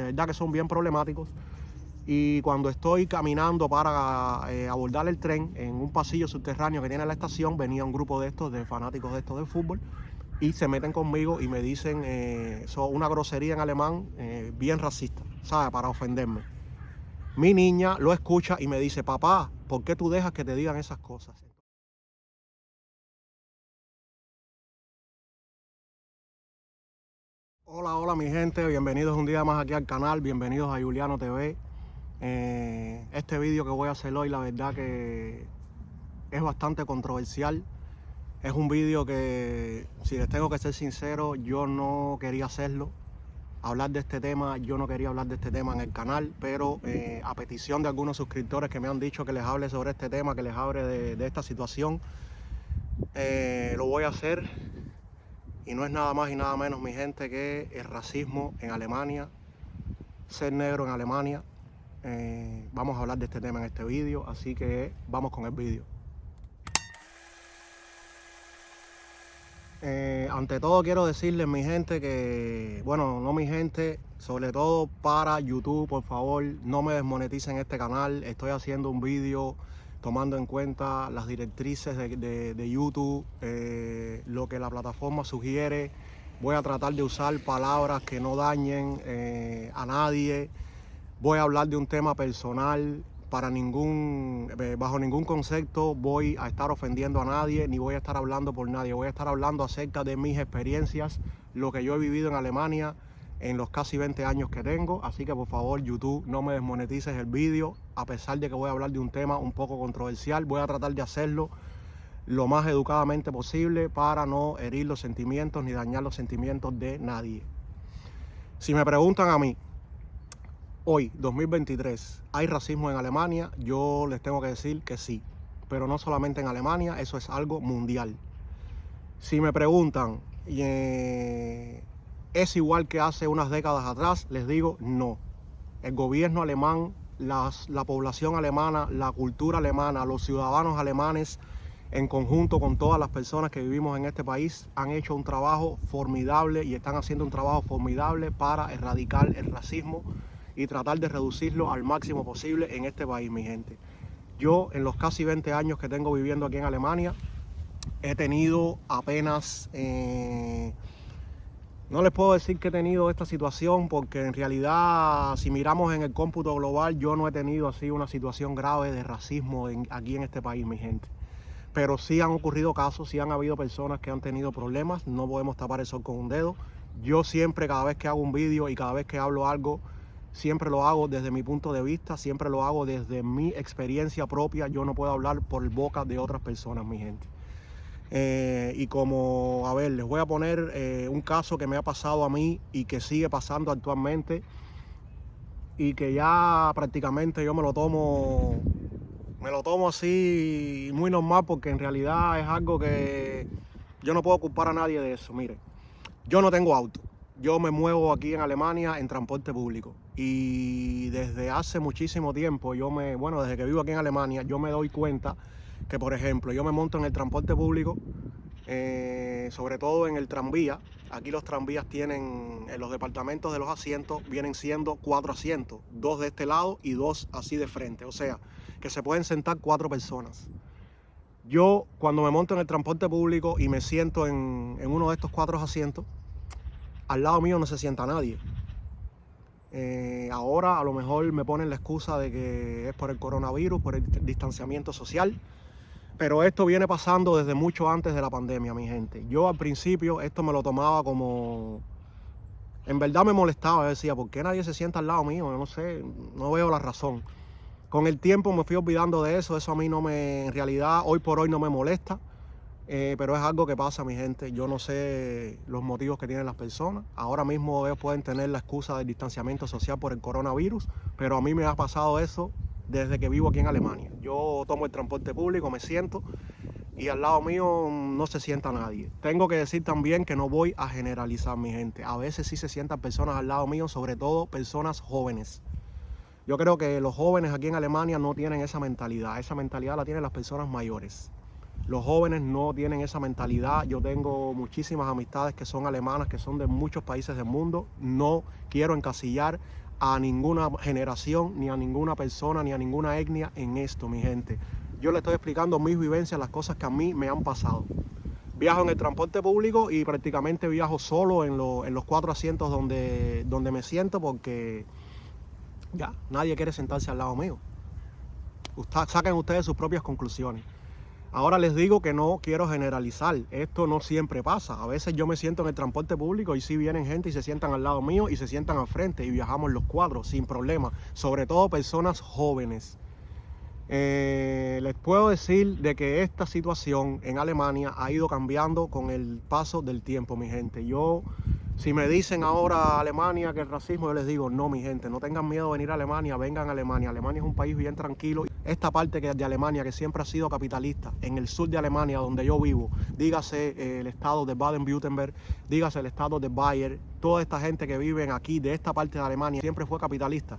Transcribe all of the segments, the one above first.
verdad que son bien problemáticos. Y cuando estoy caminando para abordar el tren en un pasillo subterráneo que tiene la estación, venía un grupo de estos, de fanáticos de estos del fútbol, y se meten conmigo y me dicen una grosería en alemán bien racista, ¿sabes? Para ofenderme. Mi niña lo escucha y me dice: papá, ¿por qué tú dejas que te digan esas cosas? Hola mi gente, bienvenidos un día más aquí al canal, bienvenidos a Juliano TV. Este vídeo que voy a hacer hoy, la verdad que es bastante controversial. Es un vídeo que, si les tengo que ser sincero, yo no quería hacerlo. Hablar de este tema, yo no quería hablar de este tema en el canal, pero a petición de algunos suscriptores que me han dicho que les hable sobre este tema, que les hable de esta situación, lo voy a hacer. Y no es nada más y nada menos, mi gente, que el racismo en Alemania, ser negro en Alemania. Vamos a hablar de este tema en este vídeo, así que vamos con el vídeo. Ante todo quiero decirles, mi gente, que, bueno, no mi gente, sobre todo para YouTube, por favor, no me desmoneticen este canal. Estoy haciendo un vídeo tomando en cuenta las directrices de YouTube, lo que la plataforma sugiere. Voy a tratar de usar palabras que no dañen a nadie. Voy a hablar de un tema personal. Bajo ningún concepto voy a estar ofendiendo a nadie, ni voy a estar hablando por nadie. Voy a estar hablando acerca de mis experiencias, lo que yo he vivido en Alemania en los casi 20 años que tengo. Así que por favor, YouTube, no me desmonetices el vídeo. A pesar de que voy a hablar de un tema un poco controversial, voy a tratar de hacerlo lo más educadamente posible para no herir los sentimientos ni dañar los sentimientos de nadie. Si me preguntan a mí, hoy, 2023, ¿hay racismo en Alemania? Yo les tengo que decir que sí, pero no solamente en Alemania, eso es algo mundial. Si me preguntan, ¿es igual que hace unas décadas atrás? Les digo no. El gobierno alemán, la población alemana, la cultura alemana, los ciudadanos alemanes, en conjunto con todas las personas que vivimos en este país, han hecho un trabajo formidable y están haciendo un trabajo formidable para erradicar el racismo y tratar de reducirlo al máximo posible en este país, mi gente. Yo, en los casi 20 años que tengo viviendo aquí en Alemania, he tenido apenas... no les puedo decir que he tenido esta situación, porque en realidad, si miramos en el cómputo global, yo no he tenido así una situación grave de racismo aquí en este país, mi gente. Pero sí han ocurrido casos, sí han habido personas que han tenido problemas, no podemos tapar el sol con un dedo. Yo siempre, cada vez que hago un vídeo y cada vez que hablo algo, siempre lo hago desde mi punto de vista, siempre lo hago desde mi experiencia propia. Yo no puedo hablar por boca de otras personas, mi gente. Y como, a ver, les voy a poner un caso que me ha pasado a mí y que sigue pasando actualmente, y que ya prácticamente yo me lo tomo así muy normal, porque en realidad es algo que yo no puedo culpar a nadie de eso. Mire, yo no tengo auto. Yo me muevo aquí en Alemania en transporte público. Y desde hace muchísimo tiempo, desde que vivo aquí en Alemania, yo me doy cuenta que, por ejemplo, yo me monto en el transporte público, sobre todo en el tranvía. Aquí los tranvías tienen, en los departamentos de los asientos, vienen siendo 4 asientos, 2 de este lado y 2 así de frente. O sea, que se pueden sentar 4 personas. Yo, cuando me monto en el transporte público y me siento en uno de estos 4 asientos, al lado mío no se sienta nadie. Ahora a lo mejor me ponen la excusa de que es por el coronavirus, por el distanciamiento social, pero esto viene pasando desde mucho antes de la pandemia, mi gente. Yo al principio esto me lo tomaba como... En verdad me molestaba, decía, ¿por qué nadie se sienta al lado mío? No sé, no veo la razón. Con el tiempo me fui olvidando de eso. Eso a mí en realidad, hoy por hoy no me molesta. Pero es algo que pasa, mi gente. Yo no sé los motivos que tienen las personas. Ahora mismo ellos pueden tener la excusa del distanciamiento social por el coronavirus, pero a mí me ha pasado eso desde que vivo aquí en Alemania. Yo tomo el transporte público, me siento y al lado mío no se sienta nadie. Tengo que decir también que no voy a generalizar, mi gente. A veces sí se sientan personas al lado mío, sobre todo personas jóvenes. Yo creo que los jóvenes aquí en Alemania no tienen esa mentalidad. Esa mentalidad la tienen las personas mayores. Los jóvenes no tienen esa mentalidad. Yo tengo muchísimas amistades que son alemanas, que son de muchos países del mundo. No quiero encasillar a ninguna generación, ni a ninguna persona, ni a ninguna etnia en esto, mi gente. Yo le estoy explicando mis vivencias, las cosas que a mí me han pasado. Viajo en el transporte público y prácticamente viajo solo en los 4 asientos donde me siento, porque ya nadie quiere sentarse al lado mío. Saquen ustedes sus propias conclusiones. Ahora les digo que no quiero generalizar, esto no siempre pasa. A veces yo me siento en el transporte público y sí vienen gente y se sientan al lado mío y se sientan al frente y viajamos los 4 sin problema, sobre todo personas jóvenes. Les puedo decir de que esta situación en Alemania ha ido cambiando con el paso del tiempo, mi gente. Si me dicen ahora Alemania que el racismo, yo les digo, no, mi gente, no tengan miedo de venir a Alemania, vengan a Alemania. Alemania es un país bien tranquilo. Esta parte de Alemania, que siempre ha sido capitalista, en el sur de Alemania, donde yo vivo, dígase el estado de Baden-Württemberg, dígase el estado de Bayern, toda esta gente que vive aquí, de esta parte de Alemania, siempre fue capitalista.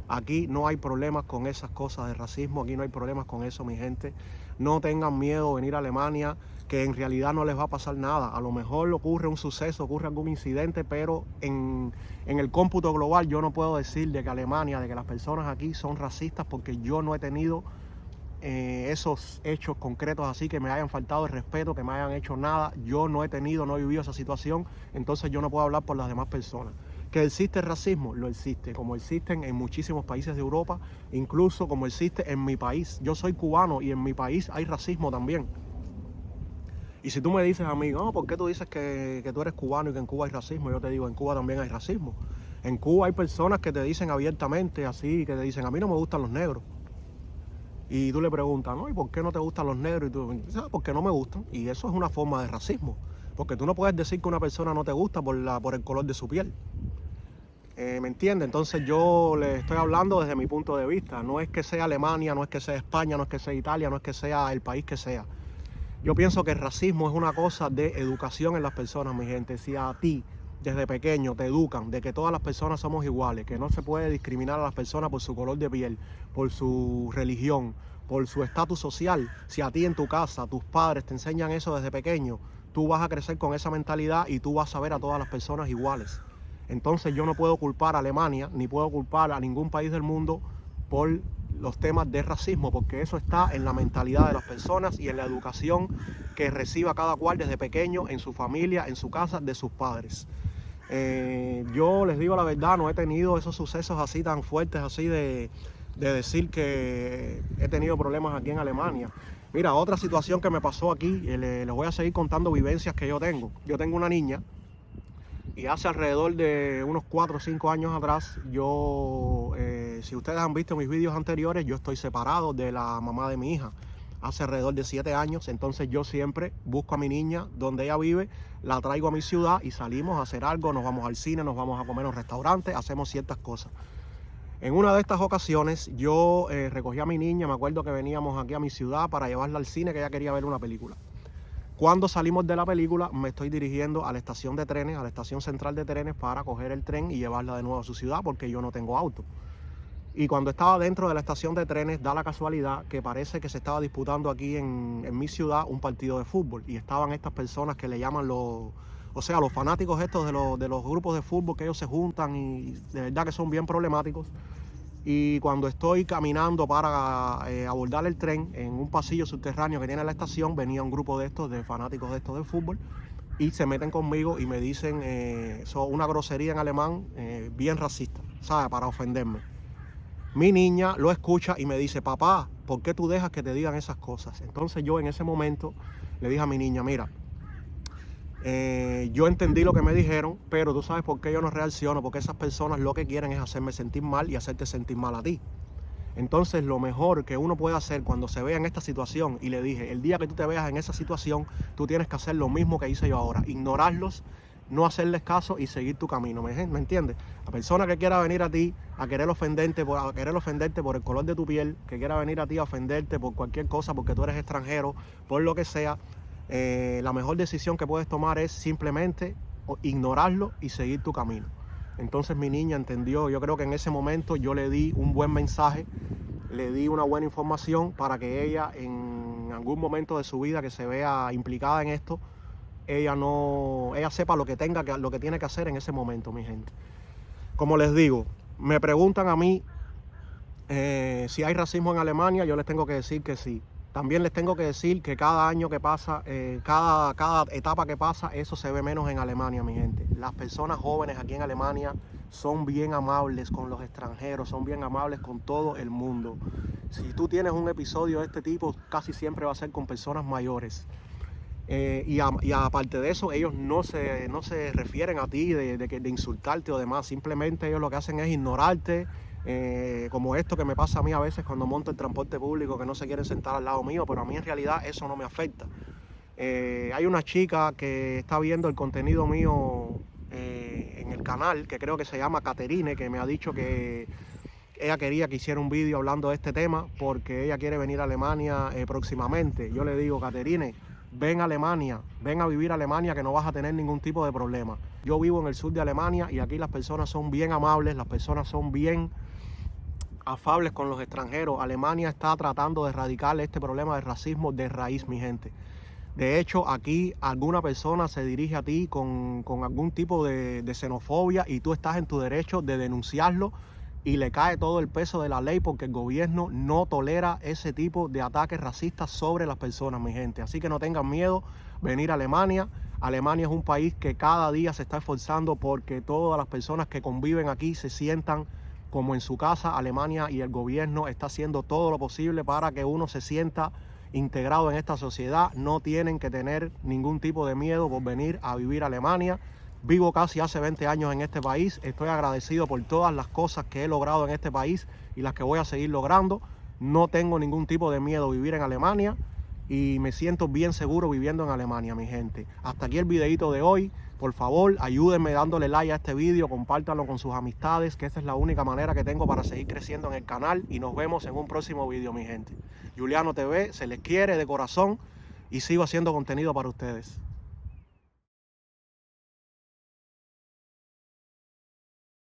Aquí no hay problemas con esas cosas de racismo, aquí no hay problemas con eso, mi gente. No tengan miedo de venir a Alemania, que en realidad no les va a pasar nada. A lo mejor ocurre un suceso, ocurre algún incidente, pero en el cómputo global yo no puedo decir de que Alemania, de que las personas aquí son racistas, porque yo no he tenido esos hechos concretos así que me hayan faltado el respeto, que me hayan hecho nada. Yo no he vivido esa situación, entonces yo no puedo hablar por las demás personas. ¿Que existe racismo? Lo existe, como existen en muchísimos países de Europa, incluso como existe en mi país. Yo soy cubano y en mi país hay racismo también. Y si tú me dices a mí, no, ¿por qué tú dices que tú eres cubano y que en Cuba hay racismo? Yo te digo, en Cuba también hay racismo. En Cuba hay personas que te dicen abiertamente así, que te dicen, a mí no me gustan los negros. Y tú le preguntas, ¿no? ¿Y por qué no te gustan los negros? Y tú dices, porque no me gustan. Y eso es una forma de racismo. Porque tú no puedes decir que una persona no te gusta por el color de su piel. ¿Me entiende? Entonces yo le estoy hablando desde mi punto de vista. No es que sea Alemania, no es que sea España, no es que sea Italia, no es que sea el país que sea. Yo pienso que el racismo es una cosa de educación en las personas, mi gente. Si a ti desde pequeño te educan de que todas las personas somos iguales, que no se puede discriminar a las personas por su color de piel, por su religión, por su estatus social, si a ti en tu casa tus padres te enseñan eso desde pequeño, tú vas a crecer con esa mentalidad y tú vas a ver a todas las personas iguales. Entonces yo no puedo culpar a Alemania, ni puedo culpar a ningún país del mundo por los temas de racismo, porque eso está en la mentalidad de las personas y en la educación que reciba cada cual desde pequeño, en su familia, en su casa, de sus padres. Yo les digo la verdad, no he tenido esos sucesos así tan fuertes, así de decir que he tenido problemas aquí en Alemania. Mira, otra situación que me pasó aquí, les voy a seguir contando vivencias que yo tengo. Yo tengo una niña y hace alrededor de unos 4 o 5 años atrás, si ustedes han visto mis vídeos anteriores, yo estoy separado de la mamá de mi hija. Hace alrededor de 7 años, entonces yo siempre busco a mi niña donde ella vive, la traigo a mi ciudad y salimos a hacer algo, nos vamos al cine, nos vamos a comer en un restaurante, hacemos ciertas cosas. En una de estas ocasiones yo recogí a mi niña, me acuerdo que veníamos aquí a mi ciudad para llevarla al cine, que ella quería ver una película. Cuando salimos de la película me estoy dirigiendo a la estación de trenes, a la estación central de trenes, para coger el tren y llevarla de nuevo a su ciudad, porque yo no tengo auto. Y cuando estaba dentro de la estación de trenes, da la casualidad que parece que se estaba disputando aquí en mi ciudad un partido de fútbol. Y estaban estas personas que le llaman los fanáticos estos de los grupos de fútbol, que ellos se juntan y de verdad que son bien problemáticos. Y cuando estoy caminando para abordar el tren, en un pasillo subterráneo que tiene la estación, venía un grupo de estos, de fanáticos de estos del fútbol, y se meten conmigo y me dicen una grosería en alemán bien racista, ¿sabes? Para ofenderme. Mi niña lo escucha y me dice, papá, ¿por qué tú dejas que te digan esas cosas? Entonces yo en ese momento le dije a mi niña, mira, yo entendí lo que me dijeron, pero tú sabes por qué yo no reacciono, porque esas personas lo que quieren es hacerme sentir mal y hacerte sentir mal a ti. Entonces lo mejor que uno puede hacer cuando se vea en esta situación, y le dije, el día que tú te veas en esa situación, tú tienes que hacer lo mismo que hice yo ahora, ignorarlos, no hacerles caso y seguir tu camino, ¿me entiendes? La persona que quiera venir a ti a querer ofenderte por el color de tu piel, que quiera venir a ti a ofenderte por cualquier cosa, porque tú eres extranjero, por lo que sea, la mejor decisión que puedes tomar es simplemente ignorarlo y seguir tu camino. Entonces mi niña entendió, yo creo que en ese momento yo le di un buen mensaje, le di una buena información para que ella en algún momento de su vida que se vea implicada en esto, ella sepa lo que tiene que hacer en ese momento, mi gente. Como les digo, Me preguntan a mí si hay racismo en Alemania. Yo les tengo que decir que sí. También les tengo que decir que cada año que pasa, cada etapa que pasa, eso se ve menos en Alemania, mi gente. Las personas jóvenes aquí en Alemania son bien amables con los extranjeros, son bien amables con todo el mundo. Si tú tienes un episodio de este tipo, casi siempre va a ser con personas mayores. Y aparte de eso, ellos no se refieren a ti de insultarte o demás. Simplemente ellos lo que hacen es ignorarte. Como esto que me pasa a mí a veces cuando monto el transporte público, que no se quieren sentar al lado mío, pero a mí en realidad eso no me afecta. Hay una chica que está viendo el contenido mío en el canal, que creo que se llama Caterine, que me ha dicho que ella quería que hiciera un vídeo hablando de este tema porque ella quiere venir a Alemania próximamente. Yo le digo, Caterine, ven a Alemania, ven a vivir a Alemania, que no vas a tener ningún tipo de problema. Yo vivo en el sur de Alemania y aquí las personas son bien amables, las personas son bien afables con los extranjeros. Alemania está tratando de erradicar este problema de racismo de raíz, mi gente. De hecho, aquí alguna persona se dirige a ti con algún tipo de xenofobia y tú estás en tu derecho de denunciarlo y le cae todo el peso de la ley porque el gobierno no tolera ese tipo de ataques racistas sobre las personas, mi gente. Así que no tengan miedo venir a Alemania. Alemania es un país que cada día se está esforzando porque todas las personas que conviven aquí se sientan como en su casa. Alemania y el gobierno está haciendo todo lo posible para que uno se sienta integrado en esta sociedad. No tienen que tener ningún tipo de miedo por venir a vivir a Alemania. Vivo casi hace 20 años en este país. Estoy agradecido por todas las cosas que he logrado en este país y las que voy a seguir logrando. No tengo ningún tipo de miedo a vivir en Alemania y me siento bien seguro viviendo en Alemania, mi gente. Hasta aquí el videito de hoy. Por favor, ayúdenme dándole like a este video, compártanlo con sus amistades, que esa es la única manera que tengo para seguir creciendo en el canal. Y nos vemos en un próximo video, mi gente. Juliano TV, se les quiere de corazón y sigo haciendo contenido para ustedes.